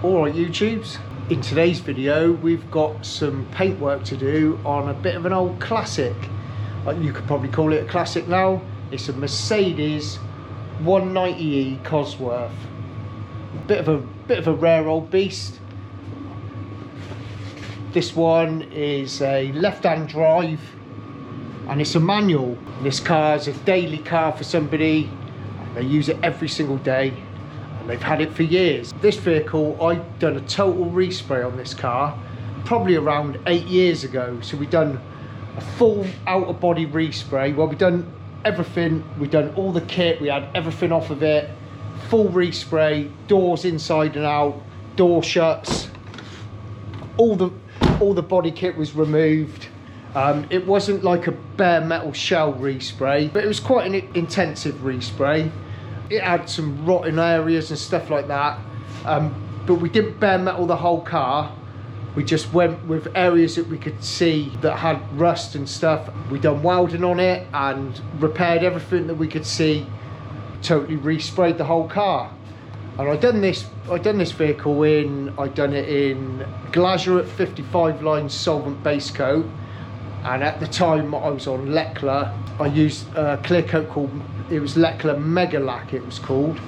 Alright YouTubes, in today's video we've got some paint work to do on a bit of an old classic. You could probably call it a classic now. It's a Mercedes 190e Cosworth. Bit of a rare old beast. This one is a left-hand drive and it's a manual. This car is a daily car for somebody. They use it every single day. They've had it for years. This vehicle, I've done a total respray on this car probably around 8 years ago. So we've done a full outer body respray. Well, we've done everything. We've done all the kit. We had everything off of it. Full respray, doors inside and out, door shuts. All the body kit was removed. It wasn't like a bare metal shell respray, but it was quite an intensive respray. It had some rotten areas and stuff like that, but we didn't bare metal the whole car. We just went with areas that we could see that had rust and stuff. We done welding on it and repaired everything that we could see. Totally resprayed the whole car. And I done this vehicle I done it in Glazurate 55 line solvent base coat. And at the time I was on Leckler, I used a clear coat called, it was Leckler Mega Lack it was called.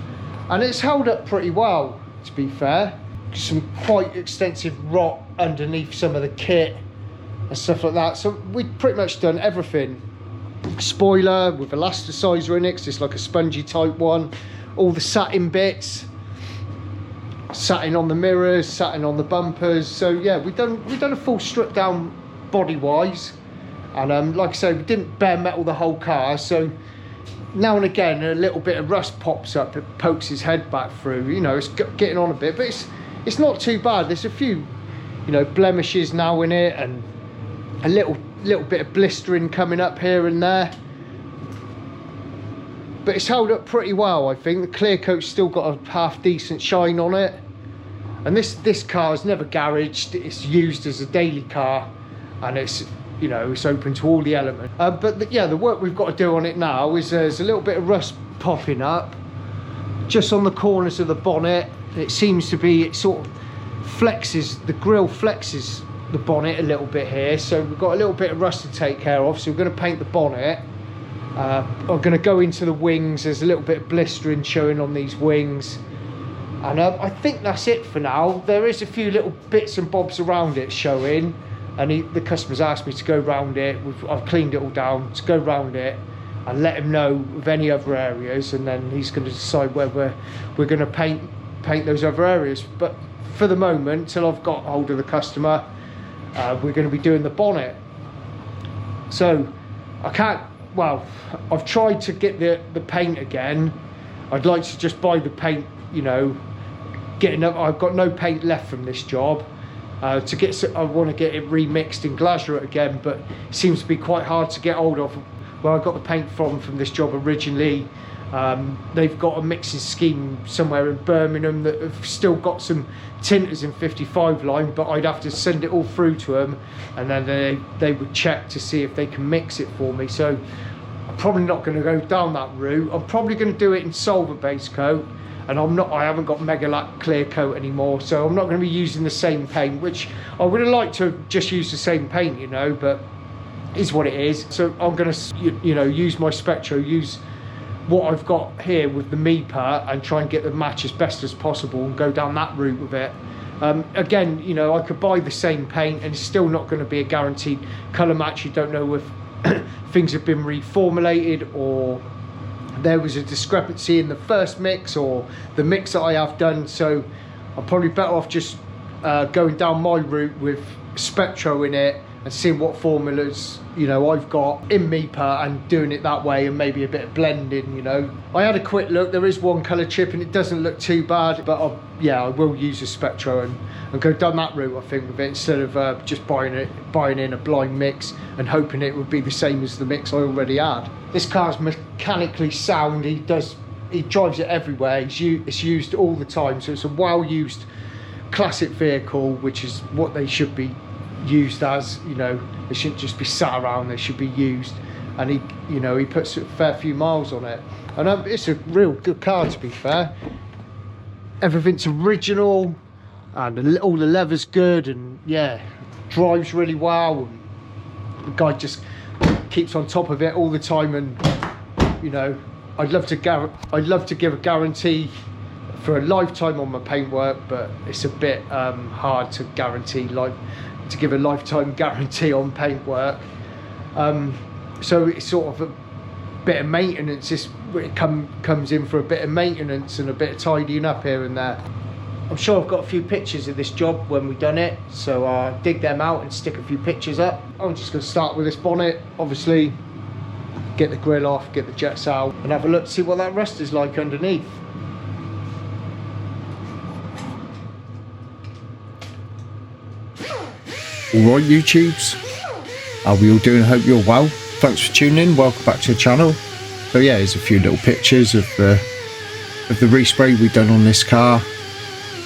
And it's held up pretty well, to be fair. Some quite extensive rot underneath some of the kit and stuff like that. So we'd pretty much done everything. Spoiler with elasticizer in it, 'cause it's like a spongy type one. All the satin bits. Satin on the mirrors, satin on the bumpers. So yeah, we've done a full strip down body wise. And like I said, we didn't bare metal the whole car, so now and again a little bit of rust pops up, it pokes his head back through, you know, it's getting on a bit, but it's not too bad. There's a few, you know, blemishes now in it and a little bit of blistering coming up here and there, but it's held up pretty well. I think the clear coat's still got a half decent shine on it, and this car is never garaged, it's used as a daily car, and it's, you know, it's open to all the elements. But yeah, the work we've got to do on it now is there's a little bit of rust popping up just on the corners of the bonnet. It seems to be, it sort of flexes, the grille flexes the bonnet a little bit here, so we've got a little bit of rust to take care of. So we're going to paint the bonnet. I'm going to go into the wings. There's a little bit of blistering showing on these wings, and I think that's it for now. There is a few little bits and bobs around it showing, and the customer's asked me to go round it. I've cleaned it all down, to go round it and let him know of any other areas, and then he's going to decide whether we're going to paint those other areas. But for the moment, till I've got hold of the customer, we're going to be doing the bonnet. So I can't, well, I've tried to get the paint again. I'd like to just buy the paint, you know, I've got no paint left from this job. I want to get it remixed in Glazurate again, but it seems to be quite hard to get hold of. Where I got the paint from this job originally, they've got a mixing scheme somewhere in Birmingham that have still got some tinters in 55 line, but I'd have to send it all through to them, and then they would check to see if they can mix it for me. So I'm probably not going to go down that route. I'm probably going to do it in solvent base coat. And I haven't got Mega Lack clear coat anymore, so I'm not going to be using the same paint, which I would have liked to just use the same paint, you know, but it's what it is. So I'm going to, you know, use my Spectro, use what I've got here with the MIPA and try and get the match as best as possible and go down that route with it. Again, you know, I could buy the same paint and it's still not going to be a guaranteed colour match. You don't know if things have been reformulated or there was a discrepancy in the first mix or the mix that I have done. So I'm probably better off just going down my route with Spectro in it and seeing what formulas, you know, I've got in MIPA and doing it that way, and maybe a bit of blending, you know. I had a quick look, there is one colour chip and it doesn't look too bad, but yeah, I will use a Spectro and go down that route, I think, with it, instead of just buying in a blind mix and hoping it would be the same as the mix I already had. This car's mechanically sound. He drives it everywhere. It's used all the time, so it's a well used classic vehicle, which is what they should be used as. You know, they shouldn't just be sat around, they should be used. And he puts a fair few miles on it, and it's a real good car, to be fair. Everything's original. and all the leather's good, and yeah, drives really well. The guy just keeps on top of it all the time, and you know, I'd love to give a guarantee for a lifetime on my paintwork, but it's a bit hard to give a lifetime guarantee on paintwork. So it's sort of a bit of maintenance. It comes in for a bit of maintenance and a bit of tidying up here and there. I'm sure I've got a few pictures of this job when we've done it, so I'll dig them out and stick a few pictures up. I'm just going to start with this bonnet, obviously, get the grill off, get the jets out, and have a look to see what that rust is like underneath. Alright YouTubes, how are we all doing? I hope you're well. Thanks for tuning in, welcome back to the channel. So yeah, here's a few little pictures of the respray we've done on this car.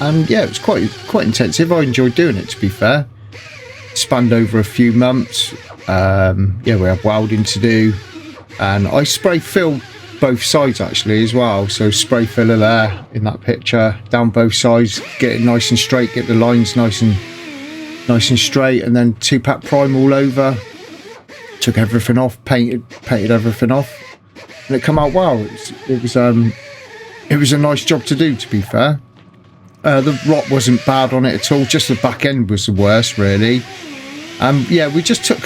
And yeah, it was quite intensive. I enjoyed doing it, to be fair. Spanned over a few months. Yeah, we have welding to do, and I spray filled both sides actually as well. So spray filler there in that picture, down both sides, get it nice and straight, get the lines nice and straight, and then 2-pack prime all over. Took everything off, painted everything off, and it come out well. It was a nice job to do, to be fair. The rot wasn't bad on it at all, just the back end was the worst really. Yeah, we just took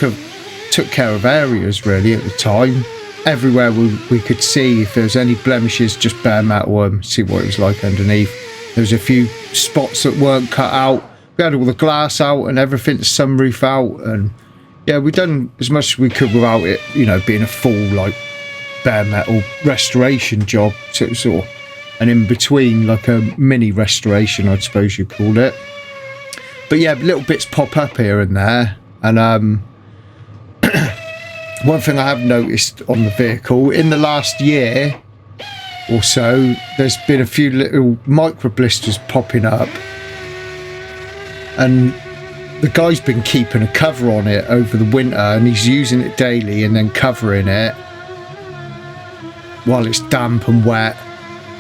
care of areas really at the time. Everywhere we could see if there was any blemishes, just bare metal them, see what it was like underneath. There was a few spots that weren't cut out. We had all the glass out and everything, the sunroof out, and yeah, we done as much as we could without it, you know, being a full like bare metal restoration job. So it was sort of an in-between, like a mini restoration, I suppose you'd call it. But yeah, little bits pop up here and there. And one thing I have noticed on the vehicle, in the last year or so, there's been a few little micro blisters popping up. And the guy's been keeping a cover on it over the winter, and he's using it daily and then covering it while it's damp and wet.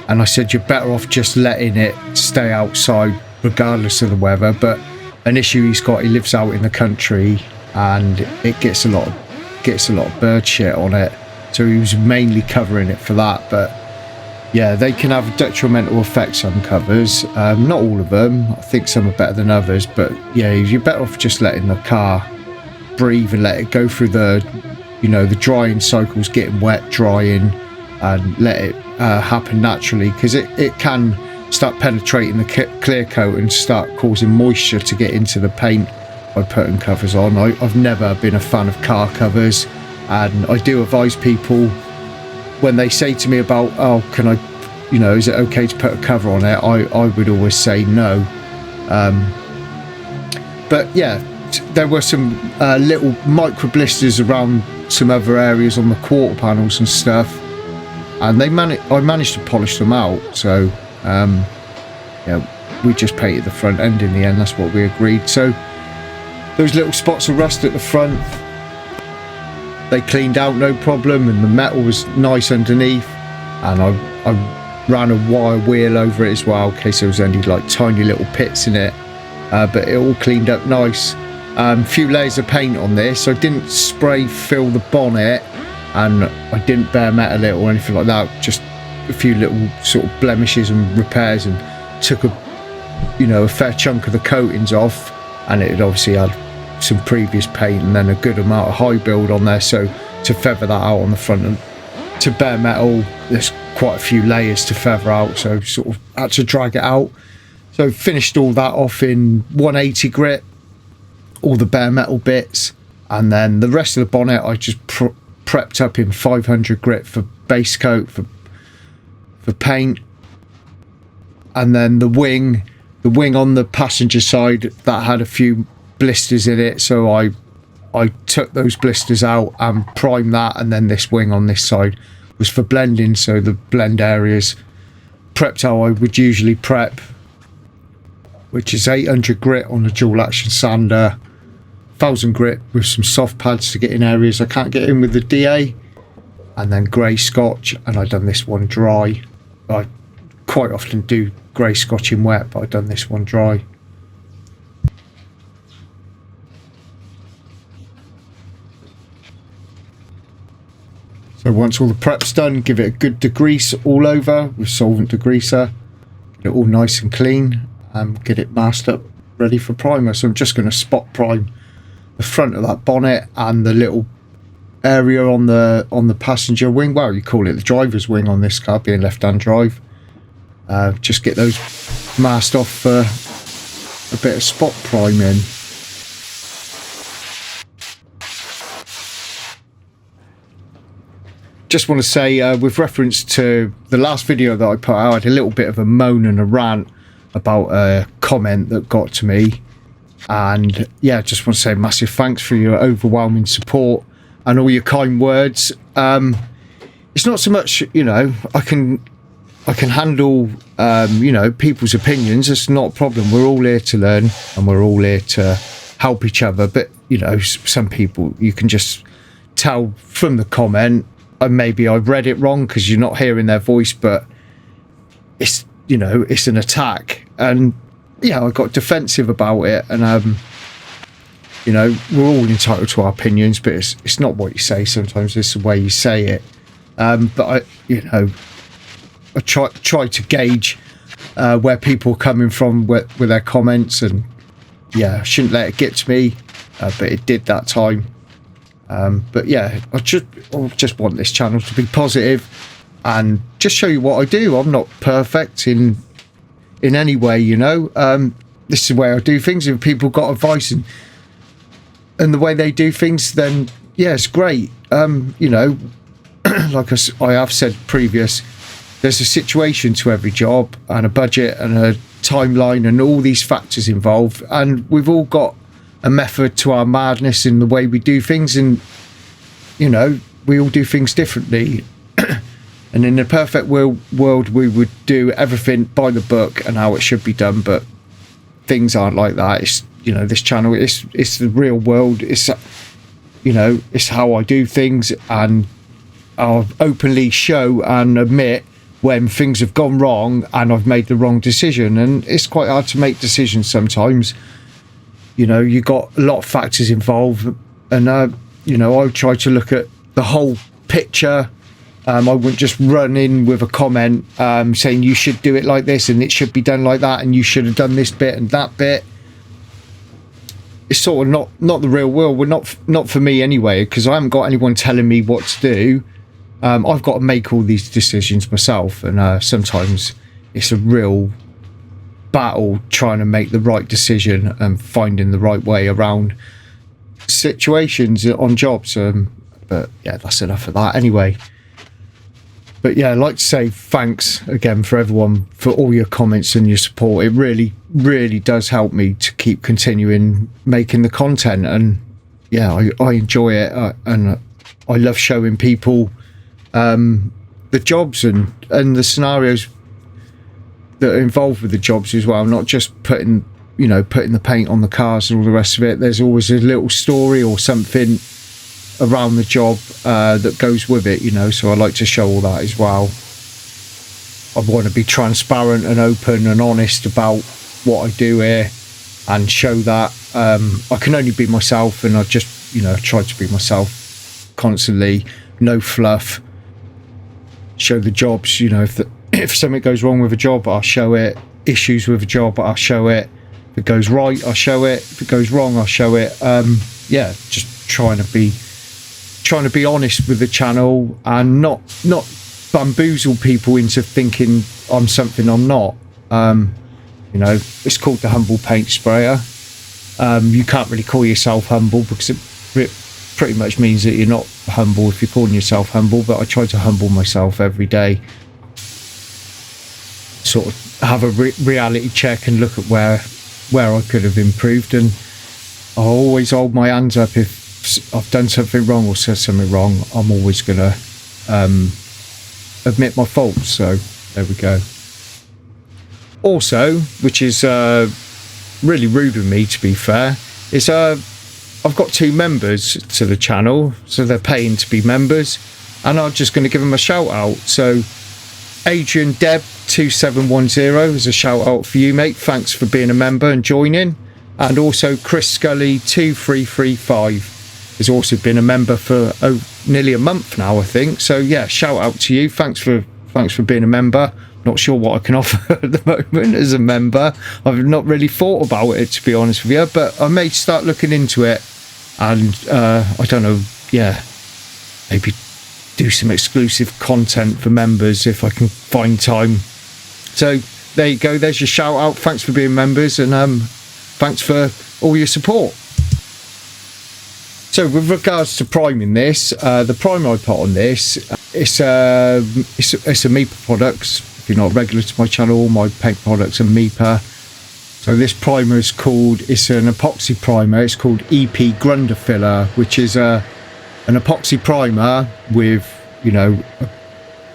And I said, you're better off just letting it stay outside regardless of the weather. But an issue he's got, he lives out in the country and it gets a lot of bird shit on it, so he was mainly covering it for that. But yeah, they can have detrimental effects on covers. Not all of them, I think some are better than others, but yeah, you're better off just letting the car breathe and let it go through the, you know, the drying cycles, getting wet, drying, and let it happen naturally, because it can start penetrating the clear coat and start causing moisture to get into the paint by putting covers on. I've never been a fan of car covers, and I do advise people when they say to me about, oh, can I, you know, is it okay to put a cover on it, I would always say no. But yeah, there were some little micro blisters around some other areas on the quarter panels and stuff, and I managed to polish them out. So yeah, we just painted the front end in the end, that's what we agreed. So those little spots of rust at the front, they cleaned out no problem, and the metal was nice underneath, and I ran a wire wheel over it as well in case there was any like tiny little pits in it, but it all cleaned up nice. Few layers of paint on this. I didn't spray fill the bonnet, and I didn't bare metal it or anything like that, just a few little sort of blemishes and repairs, and took a fair chunk of the coatings off, and it had obviously had some previous paint and then a good amount of high build on there, so to feather that out on the front, and to bare metal there's quite a few layers to feather out, so sort of had to drag it out. So finished all that off in 180 grit, all the bare metal bits, and then the rest of the bonnet I just prepped up in 500 grit for base coat, for paint. And then the wing on the passenger side, that had a few blisters in it, so I took those blisters out and primed that, and then this wing on this side was for blending, so the blend areas prepped how I would usually prep, which is 800 grit on a dual action sander, 1000 grit with some soft pads to get in areas I can't get in with the DA, and then grey scotch. And I done this one dry. I quite often do grey scotch in wet, but I done this one dry. So once all the prep's done, give it a good degrease all over with solvent degreaser. Get it all nice and clean and get it masked up, ready for primer. So I'm just going to spot prime the front of that bonnet and the little area on the passenger wing. Well, you call it the driver's wing on this car, being left-hand drive. Just get those masked off for a bit of spot priming. Just want to say, with reference to the last video that I put out, I had a little bit of a moan and a rant about a comment that got to me. And yeah, just want to say massive thanks for your overwhelming support and all your kind words. It's not so much, you know, I can handle, you know, people's opinions. It's not a problem. We're all here to learn and we're all here to help each other. But, you know, some people, you can just tell from the comment, and maybe I've read it wrong because you're not hearing their voice, but it's, you know, it's an attack. And yeah, I got defensive about it. And, you know, we're all entitled to our opinions, but it's not what you say. Sometimes it's the way you say it. But I, you know, I try to gauge where people are coming from with their comments, and yeah, I shouldn't let it get to me, but it did that time. But yeah, I just want this channel to be positive and just show you what I do. I'm not perfect in any way, you know. This is the way I do things. If people got advice and the way they do things, then yeah, it's great. You know, like I have said previous, there's a situation to every job and a budget and a timeline and all these factors involved, and we've all got a method to our madness in the way we do things, and you know, we all do things differently. And in a perfect world we would do everything by the book and how it should be done, but things aren't like that. It's, you know, this channel, it's the real world. It's, you know, it's how I do things, and I'll openly show and admit when things have gone wrong and I've made the wrong decision. And it's quite hard to make decisions sometimes. You know, you got a lot of factors involved, and you know, I try to look at the whole picture. I wouldn't just run in with a comment saying you should do it like this and it should be done like that and you should have done this bit and that bit. It's sort of not the real world. We're not for me anyway, because I haven't got anyone telling me what to do. I've got to make all these decisions myself, and sometimes it's a real battle trying to make the right decision and finding the right way around situations on jobs. But yeah, that's enough of that anyway. But yeah, I'd like to say thanks again for everyone for all your comments and your support. It really, really does help me to keep continuing making the content. And yeah, I enjoy it, and I love showing people the jobs and the scenarios that are involved with the jobs as well, not just putting the paint on the cars and all the rest of it. There's always a little story or something around the job that goes with it, you know, so I like to show all that as well. I want to be transparent and open and honest about what I do here and show that I can only be myself, and I just, you know, try to be myself constantly, no fluff. Show the jobs, you know, if something goes wrong with a job, I'll show it. Issues with a job, I'll show it. If it goes right, I'll show it. If it goes wrong, I'll show it. Yeah, just trying to be honest with the channel and not bamboozle people into thinking I'm something I'm not. You know, it's called the humble paint sprayer. You can't really call yourself humble because it pretty much means that you're not humble if you're calling yourself humble, but I try to humble myself every day, sort of have a reality check and look at where I could have improved, and I always hold my hands up. If I've done something wrong or said something wrong, I'm always gonna admit my faults. So there we go. Also, which is really rude of me, to be fair, is I've got 2 members to the channel, so they're paying to be members, and I'm just going to give them a shout out. So Adrian Deb 2710 is a shout out for you, mate. Thanks for being a member and joining. And also Chris Scully 2335. has also been a member for nearly a month now, I think. So yeah, shout out to you. Thanks for being a member. Not sure what I can offer at the moment as a member. I've not really thought about it, to be honest with you, but I may start looking into it, and I don't know, yeah, maybe do some exclusive content for members if I can find time. So there you go, there's your shout out. Thanks for being members, and thanks for all your support. So with regards to priming this, the primer I put on this, it's a MIPA products. If you're not regular to my channel, all my paint products are MIPA. So this primer is it's an epoxy primer. It's called EP Grunder Filler, which is an epoxy primer with, you know, a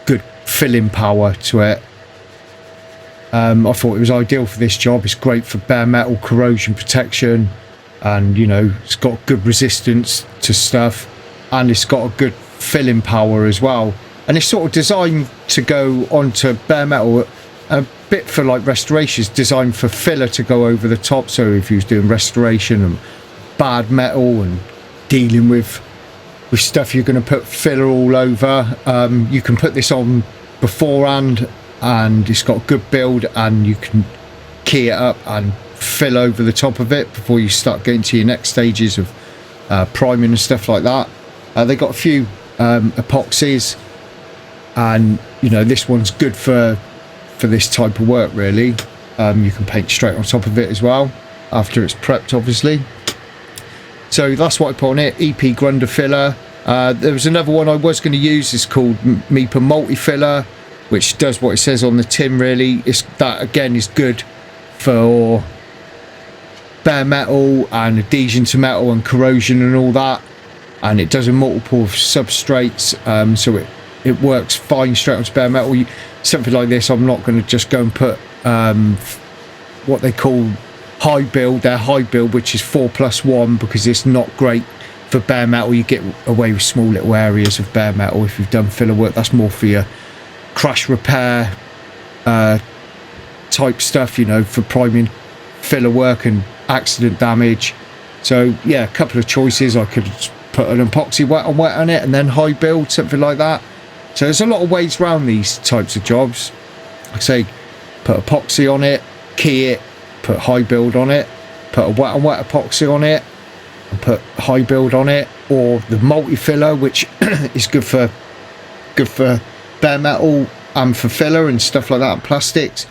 good filling power to it. I thought it was ideal for this job. It's great for bare metal corrosion protection, and you know, it's got good resistance to stuff, and it's got a good filling power as well. And it's sort of designed to go onto bare metal, a bit for like restorations, designed for filler to go over the top. So if you was doing restoration and bad metal and dealing with stuff you're going to put filler all over, you can put this on beforehand, and it's got good build, and you can key it up and fill over the top of it before you start getting to your next stages of priming and stuff like that. They got a few epoxies, and you know, this one's good for this type of work really. You can paint straight on top of it as well after it's prepped, obviously. So that's what I put on it, EP Grunder Filler. There was another one I was going to use. It's called MIPA Multi Filler, which does what it says on the tin really. That again is good for bare metal and adhesion to metal and corrosion and all that, and it does in multiple substrates, so it works fine straight onto bare metal. Something like this, I'm not going to just go and put what they call high build, their high build, which is 4+1, because it's not great for bare metal. You get away with small little areas of bare metal if you've done filler work. That's more for your crash repair type stuff, you know, for priming filler work and accident damage. So yeah, a couple of choices. I could put an epoxy wet on it and then high build, something like that. So there's a lot of ways around these types of jobs. Like I say, put epoxy on it, key it, put high build on it, put a wet epoxy on it, and put high build on it, or the multi filler, which is good for bare metal and for filler and stuff like that, and plastics,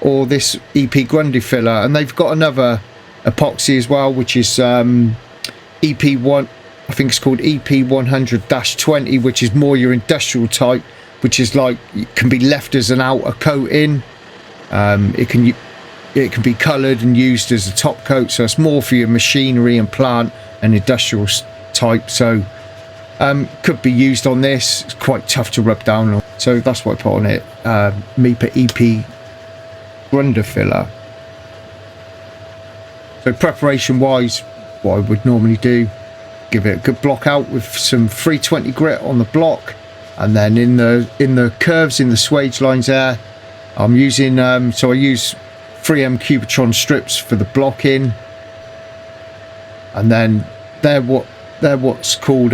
or this EP Grundy filler. And they've got another epoxy as well, which is EP1, I think it's called EP100-20, which is more your industrial type, which is like, it can be left as an outer coating. It can be coloured and used as a top coat, so it's more for your machinery and plant and industrial type. So could be used on this. It's quite tough to rub down on, so that's what I put on it. MIPA EP Grunder Filler. So preparation wise, what I would normally do, give it a good block out with some 320 grit on the block, and then in the curves, in the swage lines there, I'm using so I use 3M Cubitron strips for the blocking, and then they're what's called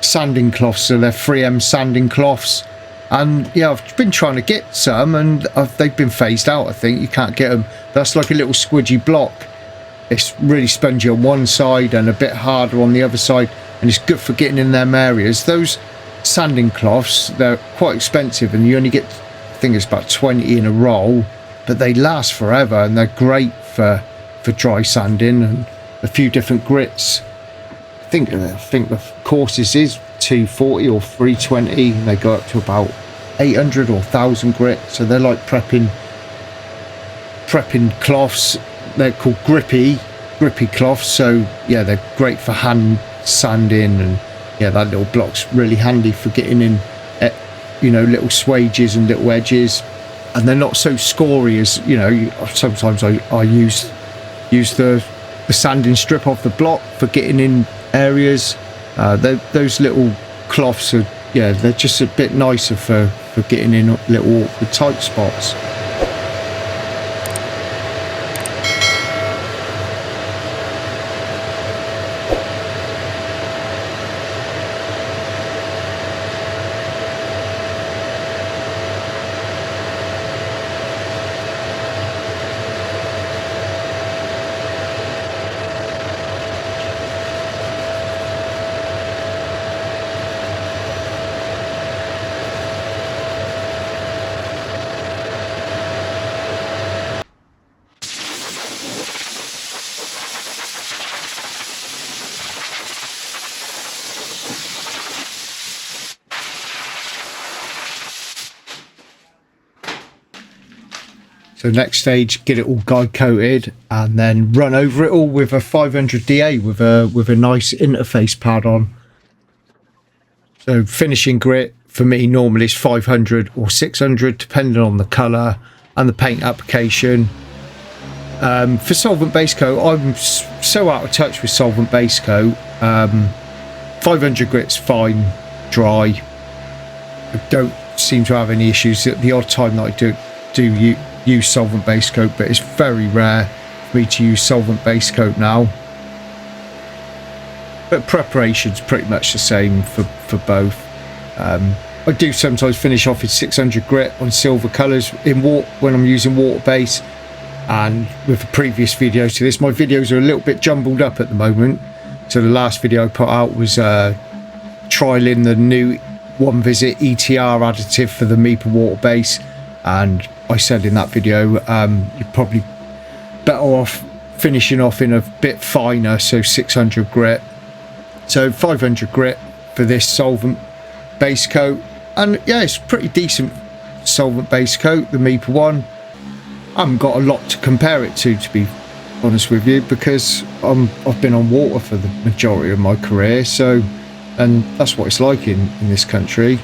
sanding cloths. So they're 3M sanding cloths, and yeah, I've been trying to get some, and they've been phased out. I think you can't get them. That's like a little squidgy block. It's really spongy on one side and a bit harder on the other side, and it's good for getting in them areas. Those sanding cloths, they're quite expensive, and you only get, I think it's about 20 in a roll, but they last forever, and they're great for dry sanding and a few different grits. I think the courses is 240 or 320, and they go up to about 800 or 1000 grit. So they're like prepping cloths. They're called grippy cloths. So yeah, they're great for hand sanding, and yeah, that little block's really handy for getting in, you know, little swages and little edges, and they're not so scory as, you know. Sometimes I use the sanding strip off the block for getting in areas. Those little cloths are, yeah, they're just a bit nicer for getting in little awkward tight spots. So next stage, get it all guide coated and then run over it all with a 500 DA with a nice interface pad on. So finishing grit for me normally is 500 or 600 depending on the colour and the paint application. For solvent base coat, I'm so out of touch with solvent base coat. 500 grit's fine, dry. I don't seem to have any issues. The odd time that I do use solvent base coat, but it's very rare for me to use solvent base coat now. But preparation's pretty much the same for both. I do sometimes finish off with 600 grit on silver colours when I'm using water base. And with the previous videos to this, my videos are a little bit jumbled up at the moment. So the last video I put out was trialing the new One Visit ETR additive for the Meeper water base, and I said in that video you're probably better off finishing off in a bit finer, so 600 grit. So 500 grit for this solvent base coat, and yeah, it's pretty decent solvent base coat, the Meeper one. I haven't got a lot to compare it to be honest with you, because I've been on water for the majority of my career, so, and that's what it's like in this country.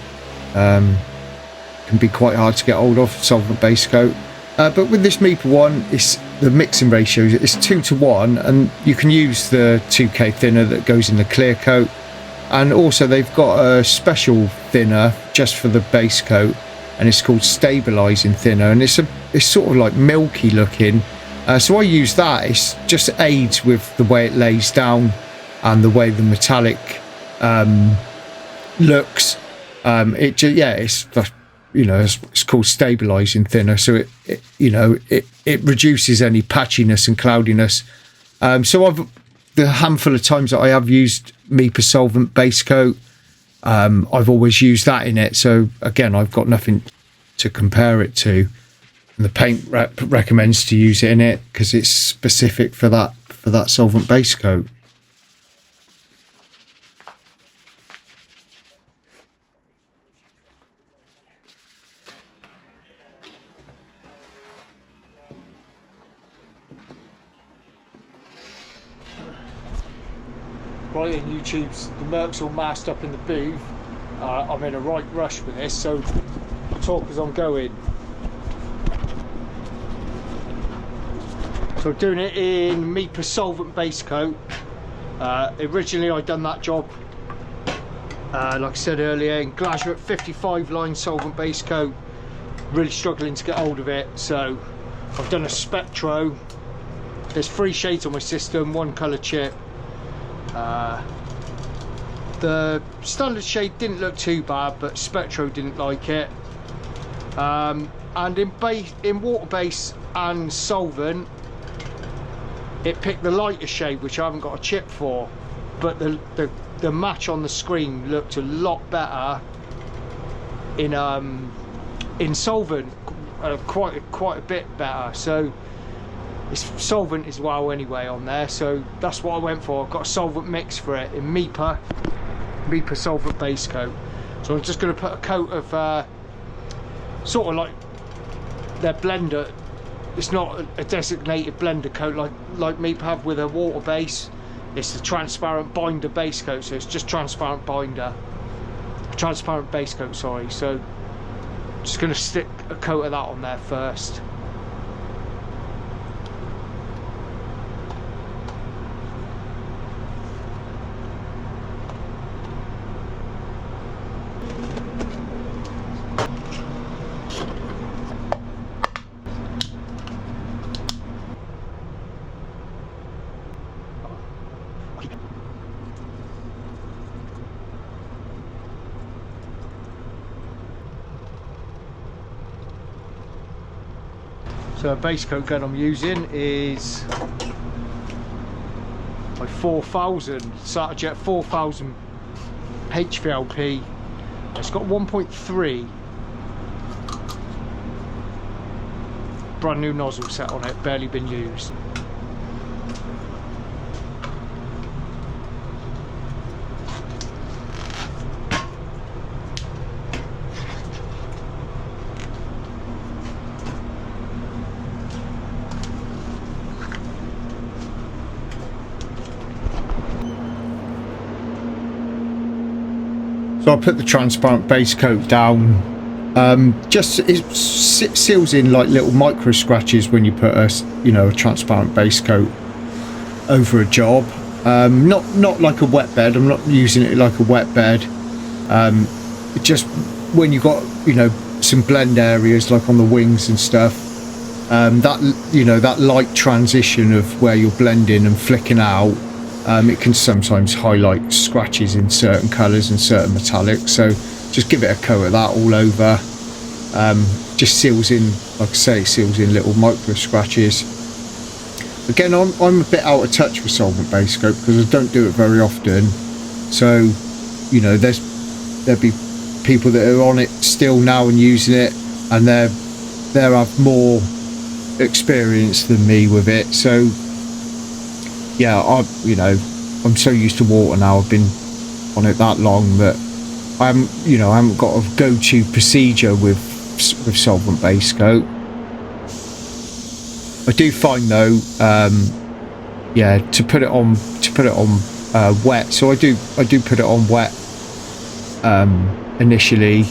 Can be quite hard to get hold of solvent base coat, but with this Meeper one, it's the mixing ratio is 2:1, and you can use the 2K thinner that goes in the clear coat, and also they've got a special thinner just for the base coat, and it's called stabilizing thinner, and it's sort of like milky looking, so I use that. It's just aids with the way it lays down and the way the metallic looks. It's called stabilizing thinner, so it reduces any patchiness and cloudiness. So the handful of times that I have used Meeper solvent base coat, I've always used that in it, so again I've got nothing to compare it to, and the paint recommends to use it in it because it's specific for that solvent base coat. Right, in YouTube's the Merc's all masked up in the booth. I'm in a right rush with this, so I'll talk as I'm going. So I'm doing it in Meeper solvent base coat. Originally I'd done that job, like I said earlier, in Cosworth 55 line solvent base coat. Really struggling to get hold of it, so I've done a Spectro. There's 3 shades on my system, 1 colour chip. The standard shade didn't look too bad, but Spectro didn't like it. And in water base and solvent, it picked the lighter shade, which I haven't got a chip for, but the match on the screen looked a lot better in solvent, quite a bit better. So it's solvent as well anyway on there, so that's what I went for. I've got a solvent mix for it in Meeper solvent base coat. So I'm just going to put a coat of sort of like their blender. It's not a designated blender coat like Meeper have with a water base. It's the transparent binder base coat, so it's just transparent base coat, sorry. So just going to stick a coat of that on there first. So a base coat gun I'm using is my 4000 Satajet 4000 HVLP. It's got 1.3 brand new nozzle set on it, barely been used. So I put the transparent base coat down. Just it seals in like little micro scratches when you put a a transparent base coat over a job. Not like a wet bed. I'm not using it like a wet bed. Just when you've got some blend areas like on the wings and stuff. That light transition of where you're blending and flicking out. It can sometimes highlight scratches in certain colours and certain metallics, so just give it a coat of that all over. Just seals in, like I say, seals in little micro scratches. Again, I'm a bit out of touch with solvent base coat because I don't do it very often, so there'll be people that are on it still now and using it, and they have more experience than me with it. So yeah, I'm so used to water now. I've been on it that long that I haven't got a go-to procedure with solvent base coat. I do find though, to put it on wet. So I do put it on wet initially.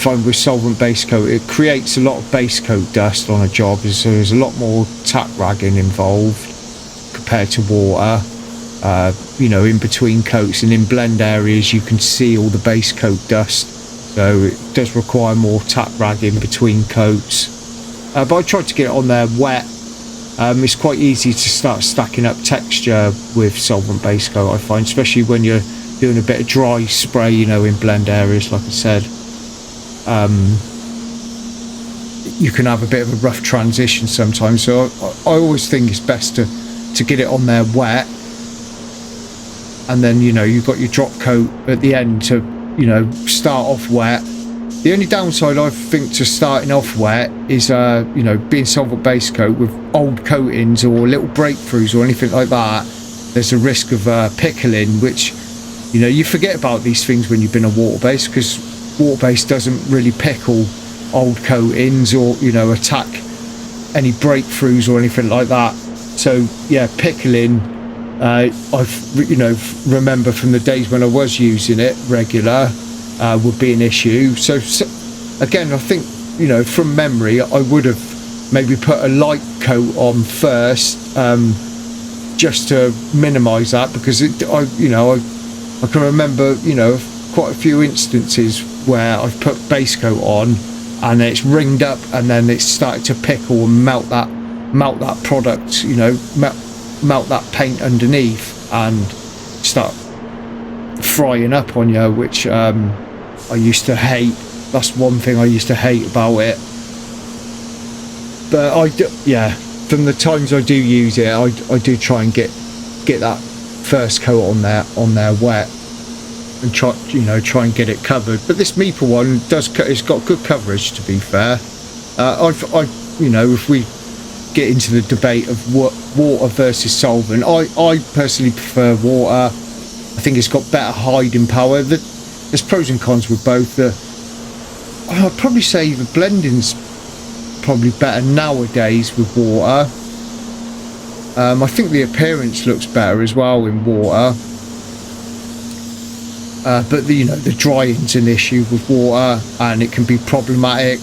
Find with solvent base coat, it creates a lot of base coat dust on a job, so there's a lot more tack ragging involved compared to water. In between coats and in blend areas you can see all the base coat dust, so it does require more tack ragging between coats. But I tried to get it on there wet. It's quite easy to start stacking up texture with solvent base coat, I find, especially when you're doing a bit of dry spray, in blend areas, like I said. You can have a bit of a rough transition sometimes, so I always think it's best to get it on there wet, and then you've got your drop coat at the end to start off wet. The only downside I think to starting off wet is being solvent base coat with old coatings or little breakthroughs or anything like that. There's a risk of pickling, which you forget about these things when you've been a water base, because water base doesn't really pickle old coatings or attack any breakthroughs or anything like that. So yeah, pickling, I've remember from the days when I was using it regular, would be an issue. So again, I think from memory I would have maybe put a light coat on first, just to minimise that, because I can remember quite a few instances where I've put base coat on and it's ringed up and then it's started to pickle and melt that product, melt that paint underneath and start frying up on you, which I used to hate. That's one thing I used to hate about it. But from the times I do use it, I do try and get that first coat on there wet and try and get it covered. But this Meeple one it's got good coverage, to be fair. If we get into the debate of water versus solvent, I personally prefer water. I think it's got better hiding power. There's pros and cons with both. I'd probably say the blending's probably better nowadays with water. I think the appearance looks better as well in water. But the drying's an issue with water, and it can be problematic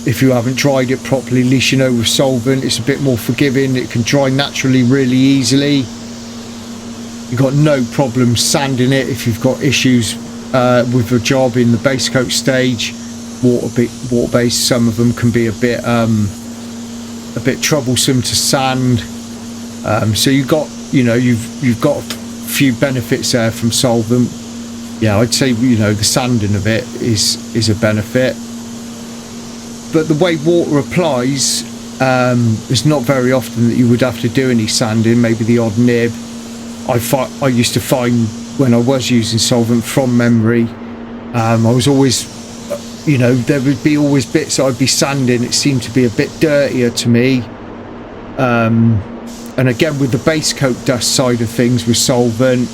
if you haven't dried it properly. At least with solvent it's a bit more forgiving. It can dry naturally really easily. You've got no problem sanding it if you've got issues with a job in the base coat stage. Water based, some of them can be a bit troublesome to sand. So you've got a few benefits there from solvent. I'd say the sanding of it is a benefit, but the way water applies, it's not very often that you would have to do any sanding. Maybe the odd nib. I used to find when I was using solvent, from memory, I was always there would be always bits that I'd be sanding. It seemed to be a bit dirtier to me, And again, with the base coat dust side of things with solvent,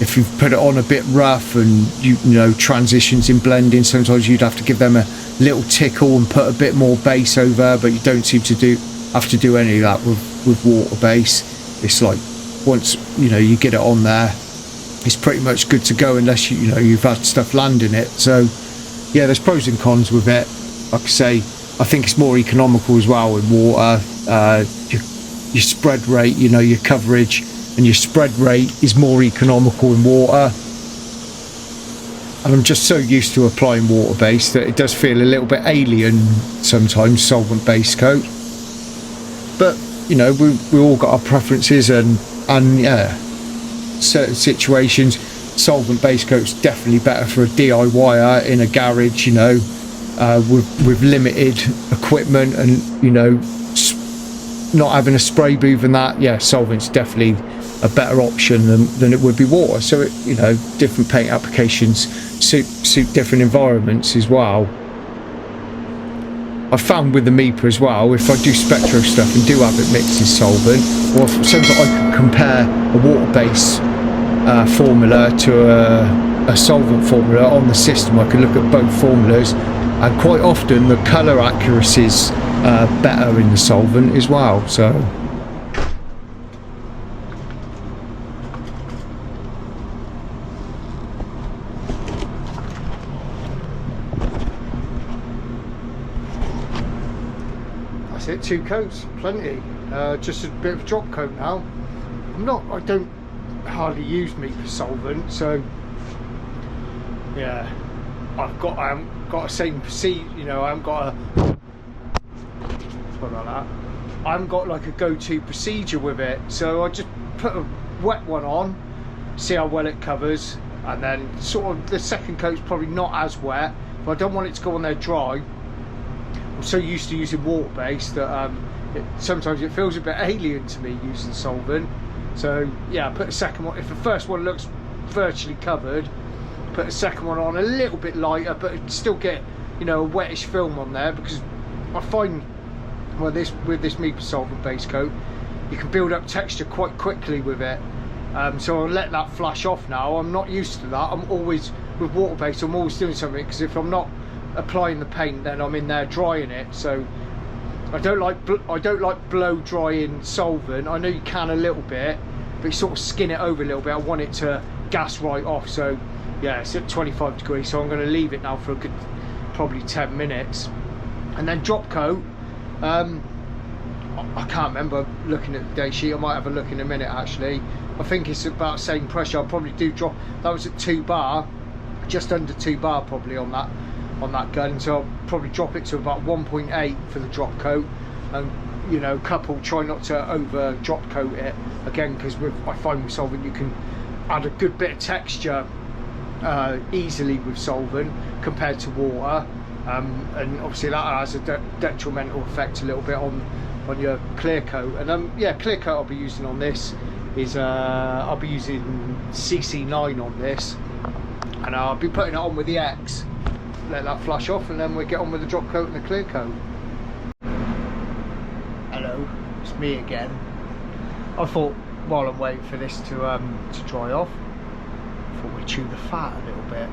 if you've put it on a bit rough and you know transitions in blending, sometimes you'd have to give them a little tickle and put a bit more base over, but you don't seem to have to do any of that with water base. It's like once you know you get it on there, it's pretty much good to go, unless you know you've had stuff land in it. So yeah, there's pros and cons with it. Like I say, I think it's more economical as well in water. Your spread rate, you know, your coverage and your spread rate is more economical in water. And I'm just so used to applying water base that it does feel a little bit alien sometimes, solvent base coat. But you know, we all got our preferences, and yeah, certain situations solvent base coat's definitely better for a DIYer in a garage, you know, with limited equipment and you know not having a spray booth and that. Yeah, solvent's definitely a better option than it would be water. So it, you know, different paint applications suit different environments as well. I found with the MEPA as well, if I do spectro stuff and do have it mixed in solvent, or if sometimes I can compare a water base formula to a solvent formula on the system. I can look at both formulas, and quite often the colour accuracy is better in the solvent as well. So that's it, 2 coats, plenty. Just a bit of drop coat now. I don't hardly use MEPA solvent, so yeah, I haven't got a same procedure, you know, I haven't got like a go-to procedure with it. So I just put a wet one on, see how well it covers, and then sort of the second coat's probably not as wet, but I don't want it to go on there dry. I'm so used to using water based that sometimes it feels a bit alien to me using solvent. So yeah, I put a second one. If the first one looks virtually covered, put a second one on a little bit lighter, but still get, you know, a wettish film on there, because I find, well, with this MEPA solvent base coat, you can build up texture quite quickly with it. So I'll let that flash off now. I'm not used to that. I'm always, with water based, I'm always doing something, because if I'm not applying the paint, then I'm in there drying it. So I don't like blow drying solvent. I know you can a little bit, but you sort of skin it over a little bit. I want it to gas right off. So yeah, it's at 25 degrees, so I'm going to leave it now for a good probably 10 minutes, and then drop coat. I can't remember looking at the date sheet. I might have a look in a minute actually. I think it's about the same pressure. I'll probably do drop, that was at 2 bar, just under 2 bar probably on that gun, so I'll probably drop it to about 1.8 for the drop coat, and you know, try not to over drop coat it again, because I find with solvent you can add a good bit of texture easily with solvent compared to water, and obviously that has a detrimental effect a little bit on your clear coat. And yeah, clear coat I'll be using on this is I'll be using CC9 on this, and I'll be putting it on with the X, let that flash off, and then we'll get on with the drop coat and the clear coat. Hello, it's me again. I thought while I'm waiting for this to dry off, I thought we'd chew the fat a little bit,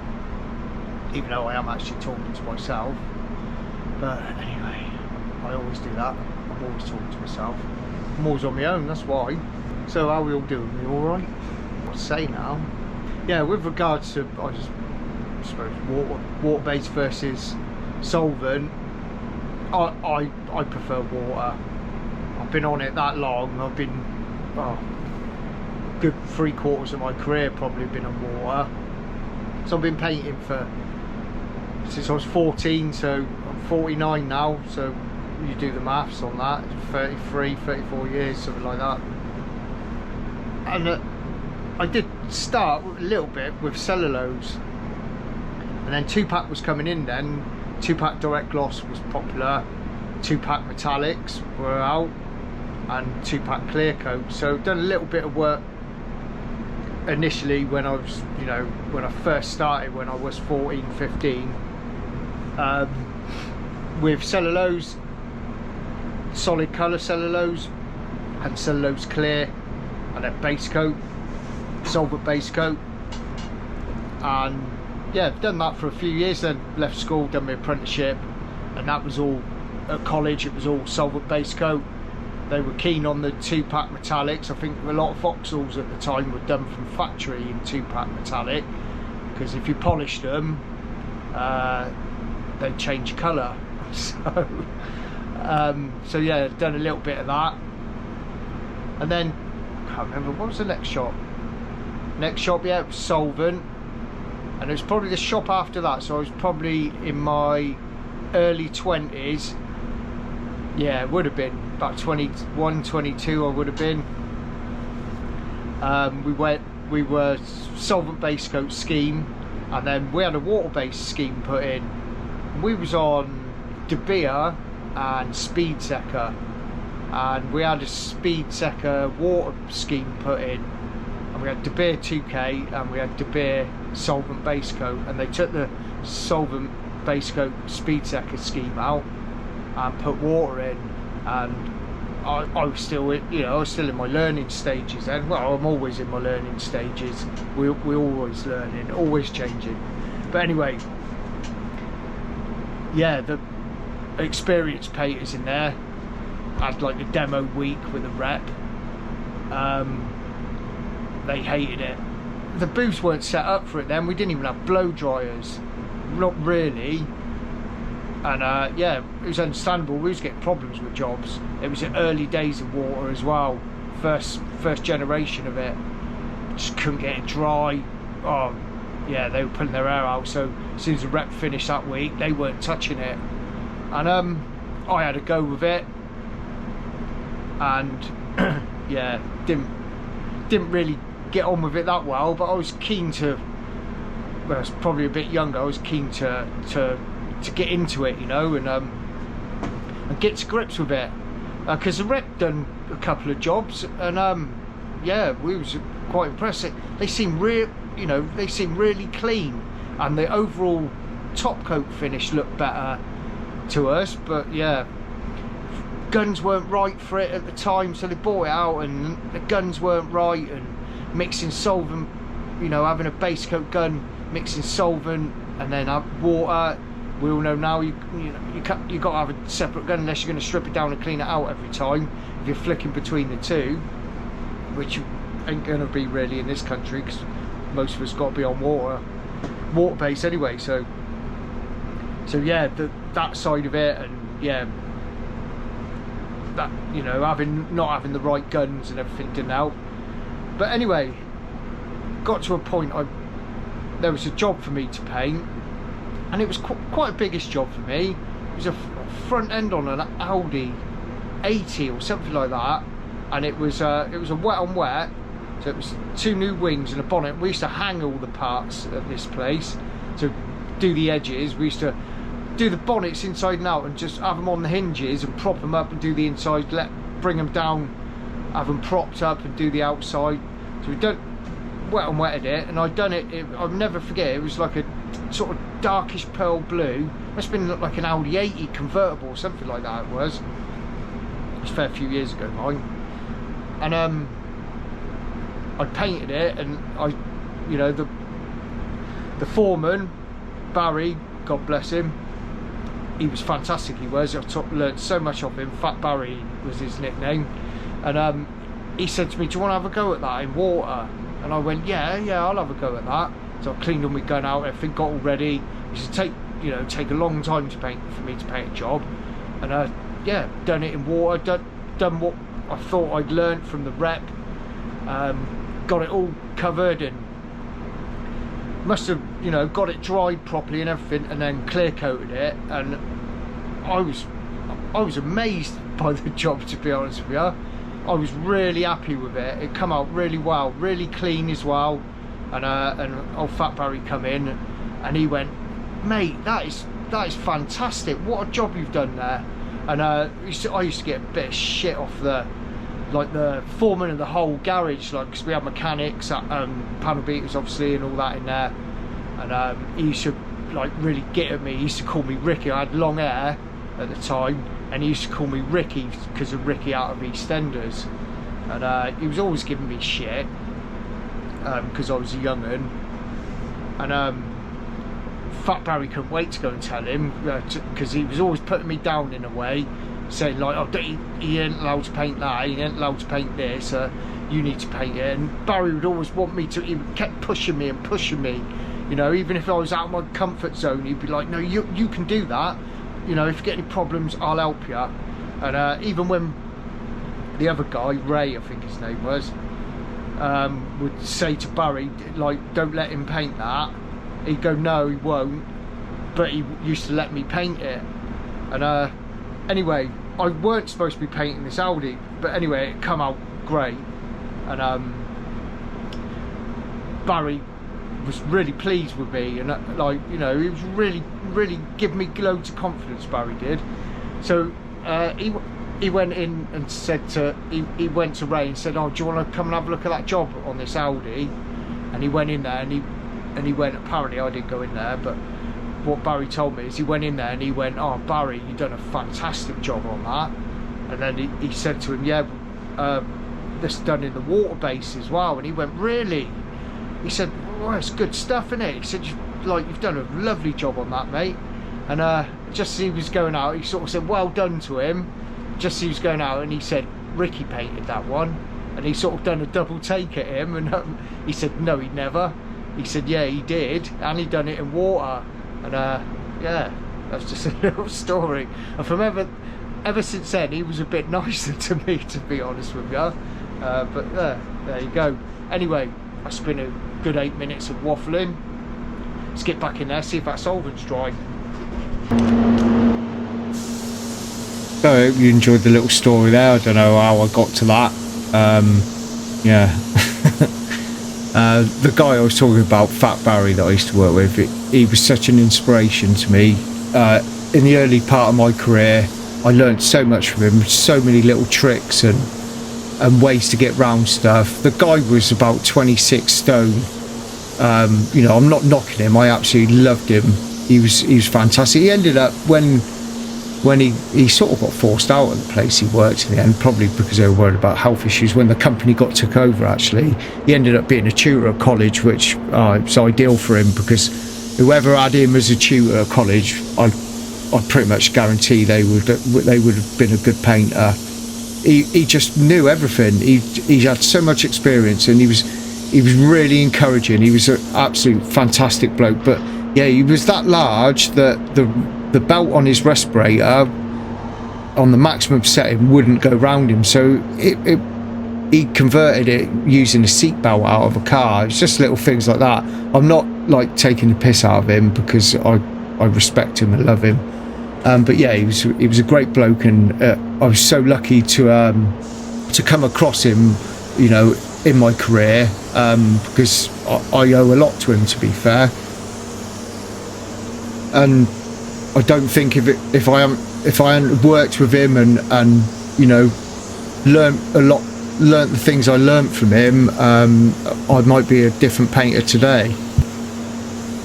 even though I am actually talking to myself. But anyway, I always do that. I'm always talking to myself. I'm always on my own, that's why. So how are we all doing? We all right? What to say now? Yeah, with regards to, I suppose, water based versus solvent, I prefer water. I've been on it that long. I've been, good 3/4 of my career probably been on water. So I've been painting since I was 14, so I'm 49 now, so you do the maths on that, 34 years, something like that. And I did start a little bit with cellulose, and then 2-pack was coming in then. 2-pack direct gloss was popular, 2-pack metallics were out, and 2-pack clear coat. So done a little bit of work initially when I was, you know, when I first started when I was 14, 15, with cellulose, solid colour cellulose, and cellulose clear, and then base coat, solvent base coat. And yeah, I've done that for a few years, then left school, done my apprenticeship, and that was all at college. It was all solvent base coat. They were keen on the 2-pack metallics. I think a lot of Vauxhalls at the time were done from factory in 2-pack metallic, because if you polished them, they'd change colour. So yeah, done a little bit of that, and then I can't remember what was the next shop. Next shop, yeah, it was solvent, and it was probably the shop after that. So I was probably in my early 20s. Yeah, it would have been about 21, 22. I would have been. We were solvent base coat scheme, and then we had a water based scheme put in. We was on De Beer and Speed Secker, and we had a Speed Secker water scheme put in, and we had De Beer 2K and we had De Beer solvent base coat, and they took the solvent base coat Speed Secker scheme out and put water in. And I was still, you know, I was still in my learning stages then. Well, I'm always in my learning stages. We're always learning, always changing. But anyway, yeah, the experienced painters in there had like the demo week with a rep. They hated it. The booths weren't set up for it then. We didn't even have blow dryers, not really. And yeah, it was understandable. We was getting problems with jobs. It was the early days of water as well. First generation of it. Just couldn't get it dry. Oh yeah, they were pulling their hair out. So as soon as the rep finished that week, they weren't touching it. And I had a go with it, and yeah, didn't really get on with it that well. But I was keen to. Well, I was probably a bit younger. I was keen to get into it, you know, and get to grips with it, because the rep done a couple of jobs, and yeah, we was quite impressed. They seem real, you know, they seem really clean, and the overall top coat finish looked better to us. But yeah, guns weren't right for it at the time, so they bought it out, and the guns weren't right, and mixing solvent, you know, having a base coat gun, mixing solvent and then water. We all know now you got to have a separate gun unless you're going to strip it down and clean it out every time. If you're flicking between the two, which ain't going to be really in this country, because most of us got to be on water base anyway. So yeah, that side of it, and yeah, that, you know, not having the right guns and everything didn't help. But anyway, got to a point there was a job for me to paint, and it was quite a biggish job for me. It was a front end on an Audi 80 or something like that, and it was a wet on wet, so it was 2 new wings and a bonnet. We used to hang all the parts at this place to do the edges. We used to do the bonnets inside and out and just have them on the hinges and prop them up and do the inside, bring them down, have them propped up and do the outside. So we done wet and wetted it, and I'd done it, I'll never forget, it was like a sort of darkish pearl blue. Must have been like an Audi 80 convertible or something like that. It was a fair few years ago, mine. And I painted it, and you know, the foreman, Barry, God bless him, he was fantastic. He was. I learned so much off him. Fat Barry was his nickname. And he said to me, do you want to have a go at that in water? And I went, yeah, I'll have a go at that. So I cleaned all my gun out, everything got all ready. It used to take a long time to paint, for me to paint a job. And yeah, done it in water, done what I thought I'd learned from the rep. Got it all covered, and must have, you know, got it dried properly and everything, and then clear coated it. And I was amazed by the job, to be honest with you. I was really happy with it. It come out really well, really clean as well. And old Fat Barry come in, and he went, mate, that is fantastic. What a job you've done there. And I used to get a bit of shit off the foreman of the whole garage, like, because we had mechanics, panel beaters obviously, and all that in there. And he used to like really get at me. He used to call me Ricky. I had long hair at the time, and he used to call me Ricky because of Ricky out of EastEnders. and he was always giving me shit because I was a young'un, and Fat Barry couldn't wait to go and tell him, because he was always putting me down in a way, saying like, oh, he ain't allowed to paint that, he ain't allowed to paint this, you need to paint it. And Barry would always want me to, he kept pushing me and pushing me, you know, even if I was out of my comfort zone, he'd be like, no, you can do that, you know, if you get any problems, I'll help you. And even when the other guy, Ray I think his name was, would say to Barry, like, don't let him paint that, he'd go, no, he won't, but he used to let me paint it. And anyway, I weren't supposed to be painting this Audi, but anyway, it come out great. And Barry was really pleased with me, and like, you know, he was really giving me loads of confidence, Barry did. So he went in and said to, he went to Ray and said, oh, do you want to come and have a look at that job on this Audi? And he went in there, and he went, apparently I didn't go in there, but what Barry told me is he went in there and he went, oh, Barry, you've done a fantastic job on that. And then he said to him, yeah, this done in the water base as well. And he went, really? He said, well, it's good stuff, isn't it? He said, you've done a lovely job on that, mate. And just as he was going out, he sort of said, well done to him. Just as he was going out, and he said, Ricky painted that one. And he sort of done a double take at him, and he said, no, he never. He said, yeah, he did, and he done it in water. And yeah, that's just a little story. And from ever since then, he was a bit nicer to me, to be honest with you. But there you go. Anyway, I spent a good 8 minutes of waffling. Let's get back in there, see if that solvent's dry. So I hope you enjoyed the little story there. I don't know how I got to that. Yeah. The guy I was talking about, Fat Barry, that I used to work with, he was such an inspiration to me. In the early part of my career, I learned so much from him, so many little tricks and ways to get round stuff. The guy was about 26 stone. You know, I'm not knocking him, I absolutely loved him. He was fantastic. He ended up, when he sort of got forced out of the place he worked in the end, probably because they were worried about health issues. When the company took over, actually, he ended up being a tutor at college, which was ideal for him, because whoever had him as a tutor at college, I pretty much guarantee they would have been a good painter. He just knew everything. He had so much experience, and he was really encouraging. He was an absolute fantastic bloke. But yeah, he was that large that the belt on his respirator on the maximum setting wouldn't go round him, so he converted it using a seat belt out of a car. It's just little things like that. I'm not like taking the piss out of him, because I respect him and love him. But yeah, he was a great bloke, and I was so lucky to come across him, you know, in my career, because I owe a lot to him, to be fair. And I don't think if I hadn't worked with him and you know, learnt the things I learnt from him, I might be a different painter today.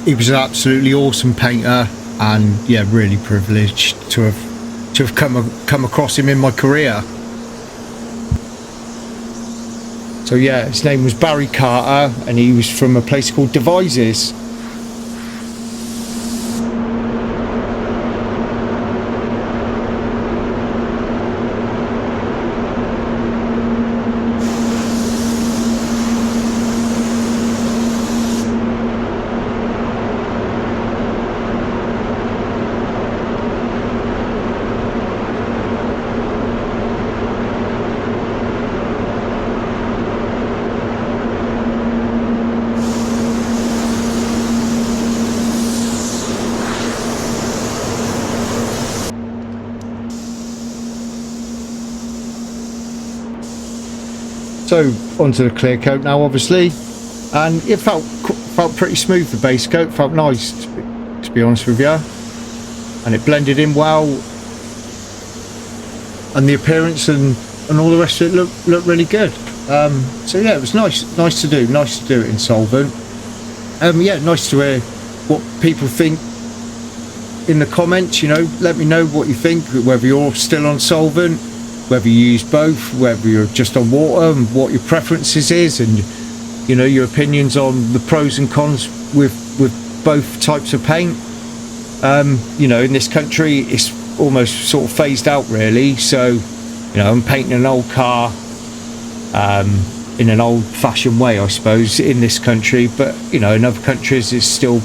He was an absolutely awesome painter, and yeah, really privileged to have come across him in my career. So yeah, his name was Barry Carter, and he was from a place called Devizes. So onto the clear coat now, obviously, and it felt pretty smooth. The base coat felt nice, to be honest with you, and it blended in well, and the appearance and all the rest of it looked really good. So yeah, it was nice to do it in solvent. Yeah, nice to hear what people think in the comments. You know, let me know what you think, whether you're still on solvent, whether you use both, whether you're just on water, and what your preferences is, and you know, your opinions on the pros and cons with both types of paint. You know, in this country it's almost sort of phased out really, so you know, I'm painting an old car in an old-fashioned way, I suppose, in this country, but you know, in other countries it's still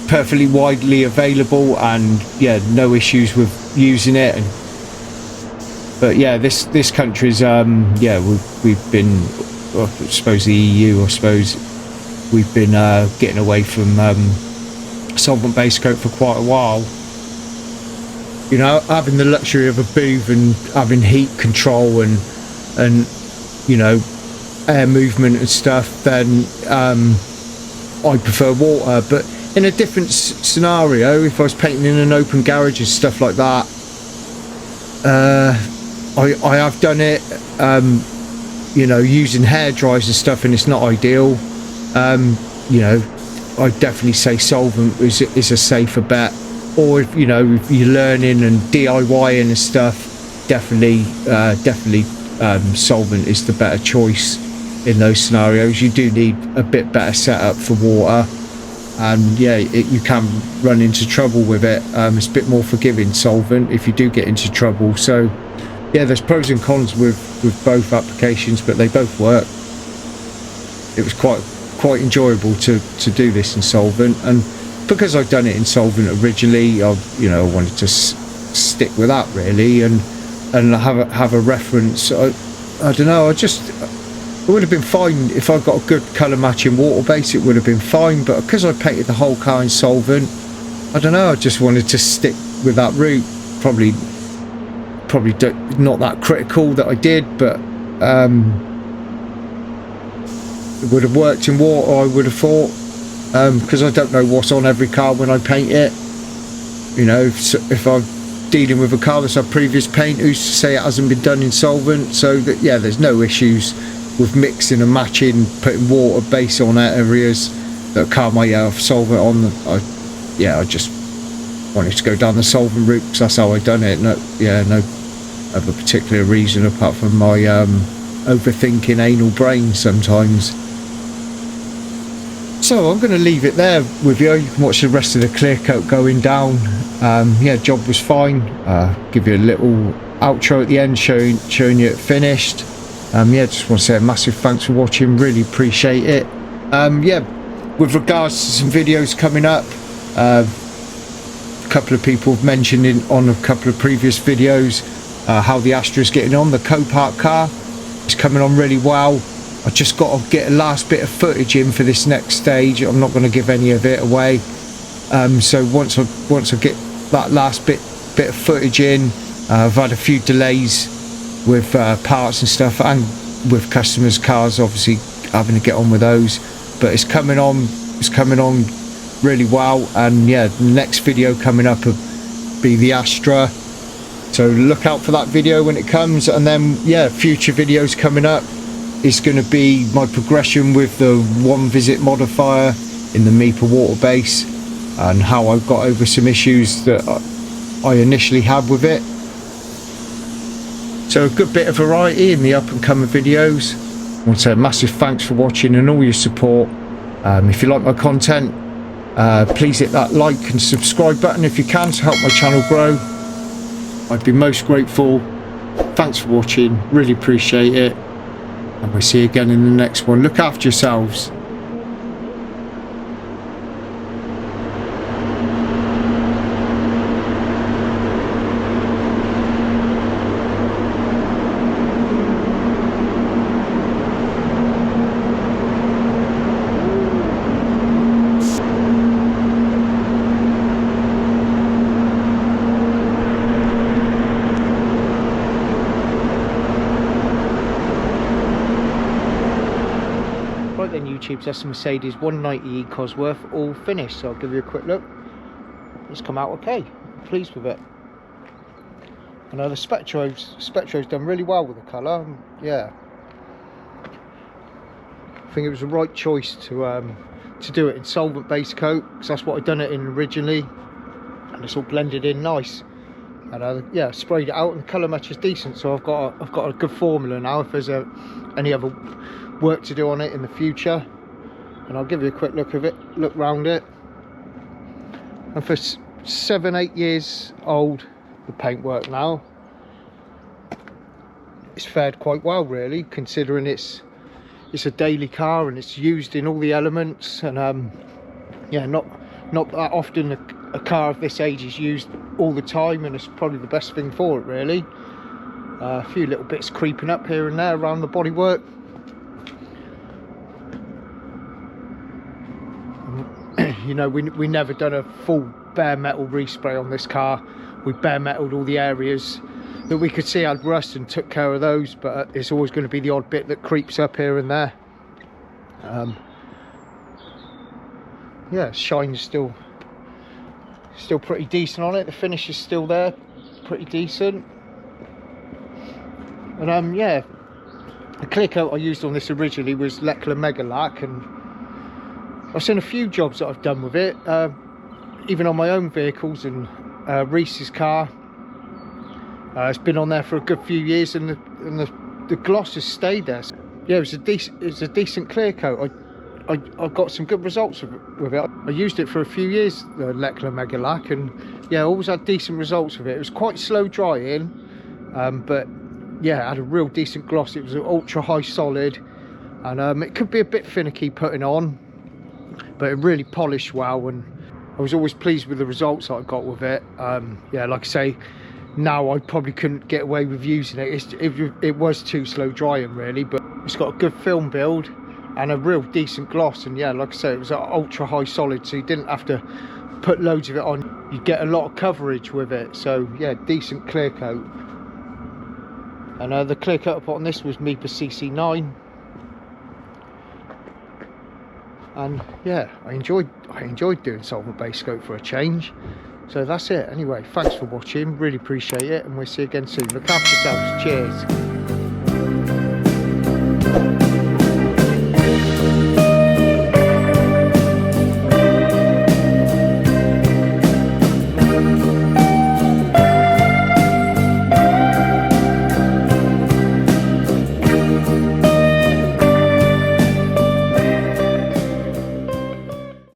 perfectly widely available, and yeah, no issues with using it. But yeah, this country's yeah, we've been, well, I suppose the EU, I suppose we've been getting away from solvent-based coat for quite a while. You know, having the luxury of a booth and having heat control and you know, air movement and stuff, then I prefer water. But in a different scenario, if I was painting in an open garage and stuff like that, I have done it, you know, using hair dryers and stuff, and it's not ideal. You know, I definitely say solvent is a safer bet. Or if, you know, if you're learning and DIYing and stuff, definitely solvent is the better choice in those scenarios. You do need a bit better setup for water, and yeah, you can run into trouble with it. It's a bit more forgiving, solvent, if you do get into trouble. So yeah, there's pros and cons with both applications, but they both work. It was quite enjoyable to do this in solvent, and because I'd done it in solvent originally, I wanted to stick with that really, and have a reference. I don't know, it would have been fine if I got a good colour matching water base. It would have been fine, but because I painted the whole car in solvent, I don't know, I just wanted to stick with that route. Probably not that critical that I did, but it would have worked in water, I would have thought, because I don't know what's on every car when I paint it. You know, if I'm dealing with a car that's had previous paint, who's to say it hasn't been done in solvent? So that, yeah, there's no issues with mixing and matching, putting water base on areas that a car might have solvent on. I just wanted to go down the solvent route because that's how I done it. No other particular reason apart from my overthinking anal brain sometimes. So I'm going to leave it there with you. You can watch the rest of the clear coat going down. Yeah, job was fine. Give you a little outro at the end showing you it finished. Yeah, just want to say a massive thanks for watching, really appreciate it. Yeah, with regards to some videos coming up, a couple of people have mentioned on a couple of previous videos how the Astra's getting on. The Copart car is coming on really well. I just got to get a last bit of footage in for this next stage. I'm not going to give any of it away. So once I get that last bit of footage in, I've had a few delays with parts and stuff, and with customers' cars, obviously having to get on with those. But it's coming on really well, and yeah, the next video coming up will be the Astra. So look out for that video when it comes, and then yeah, future videos coming up. It's going to be my progression with the one visit modifier in the Meeper water base, and how I got over some issues that I initially had with it. So a good bit of variety in the up and coming videos. I want to say a massive thanks for watching and all your support. If you like my content, please hit that like and subscribe button if you can to help my channel grow. I'd be most grateful. Thanks for watching, really appreciate it. And we'll see you again in the next one. Look after yourselves. Right then YouTube, that's the Mercedes 190e Cosworth all finished, so I'll give you a quick look. It's come out okay, I'm pleased with it. I know the Spectro's done really well with the colour, yeah. I think it was the right choice to do it in solvent based coat, because that's what I'd done it in originally, and it's all blended in nice. And yeah, sprayed it out, and the colour match is decent. So I've got a good formula now if there's any other work to do on it in the future. And I'll give you a quick look round it. And for 7-8 years old, the paintwork now, it's fared quite well, really, considering it's a daily car and it's used in all the elements. And yeah, not that often a car of this age is used all the time, and it's probably the best thing for it, really. A few little bits creeping up here and there around the bodywork. You know, we never done a full bare metal respray on this car. We bare metaled all the areas that we could see had rust and took care of those, but it's always going to be the odd bit that creeps up here and there. Yeah, shine's still pretty decent on it. The finish is still there, pretty decent. And yeah, the clear coat I used on this originally was Lekla Mega Lac, and I've seen a few jobs that I've done with it, even on my own vehicles and Reese's car. It's been on there for a good few years, and the gloss has stayed there. Yeah, it was a decent clear coat. I got some good results with it. I used it for a few years, the Lekla Mega Lac, and yeah, I always had decent results with it. It was quite slow drying, but yeah, it had a real decent gloss. It was an ultra high solid, and it could be a bit finicky putting on, but it really polished well, and I was always pleased with the results that I got with it. Yeah, like I say, now I probably couldn't get away with using it. It was too slow drying, really, but it's got a good film build and a real decent gloss. And yeah, like I say, it was an ultra high solid, so you didn't have to put loads of it on. You get a lot of coverage with it. So yeah, decent clear coat. And the clear coat I put on this was MIPA CC9. And yeah, I enjoyed doing solvent base coat for a change. So that's it. Anyway, thanks for watching, really appreciate it, and we'll see you again soon. Look after yourselves. Cheers.